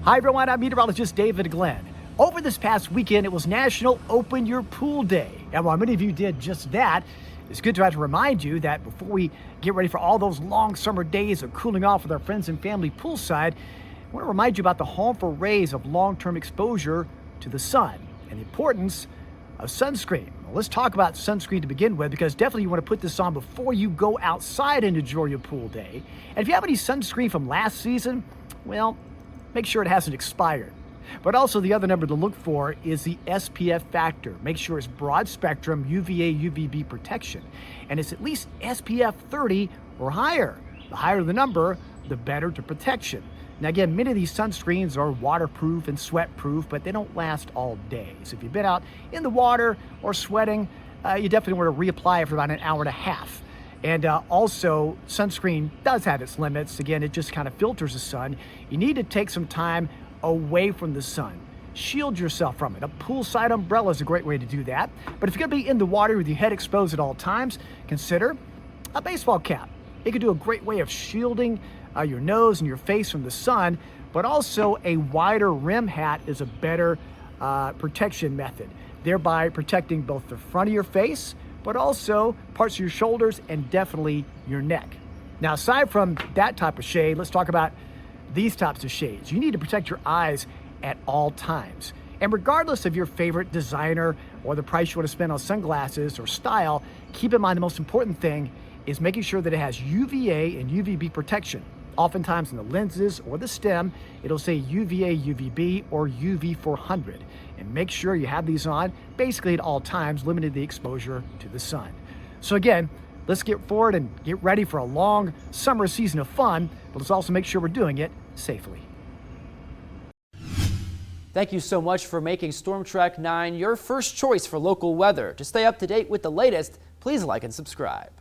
Hi everyone, I'm meteorologist David Glenn. Over this past weekend, it was National Open Your Pool Day. And while many of you did just that, it's good to have to remind you that before we get ready for all those long summer days of cooling off with our friends and family poolside, I want to remind you about the harmful rays of long-term exposure to the sun and the importance of sunscreen. Well, let's talk about sunscreen to begin with, because definitely you want to put this on before you go outside and enjoy your pool day. And if you have any sunscreen from last season, well, make sure it hasn't expired. But also the other number to look for is the SPF factor. Make sure it's broad spectrum UVA, UVB protection. And it's at least SPF 30 or higher. The higher the number, the better the protection. Now again, many of these sunscreens are waterproof and sweat proof, but they don't last all day. So if you've been out in the water or sweating, you definitely want to reapply for about an hour and a half. And also, sunscreen does have its limits. Again, it just kind of filters the sun. You need to take some time away from the sun. Shield yourself from it. A poolside umbrella is a great way to do that. But if you're going to be in the water with your head exposed at all times, consider a baseball cap. It could do a great way of shielding your nose and your face from the sun, but also a wider rim hat is a better protection method, thereby protecting both the front of your face, but also parts of your shoulders and definitely your neck. Now, aside from that type of shade, let's talk about these types of shades. You need to protect your eyes at all times. And regardless of your favorite designer or the price you want to spend on sunglasses or style, keep in mind the most important thing is making sure that it has UVA and UVB protection. Oftentimes in the lenses or the stem, it'll say UVA, UVB, or UV400. And make sure you have these on basically at all times, limiting the exposure to the sun. So again, let's get forward and get ready for a long summer season of fun, but let's also make sure we're doing it safely. Thank you so much for making Storm Track 9 your first choice for local weather. To stay up to date with the latest, please like and subscribe.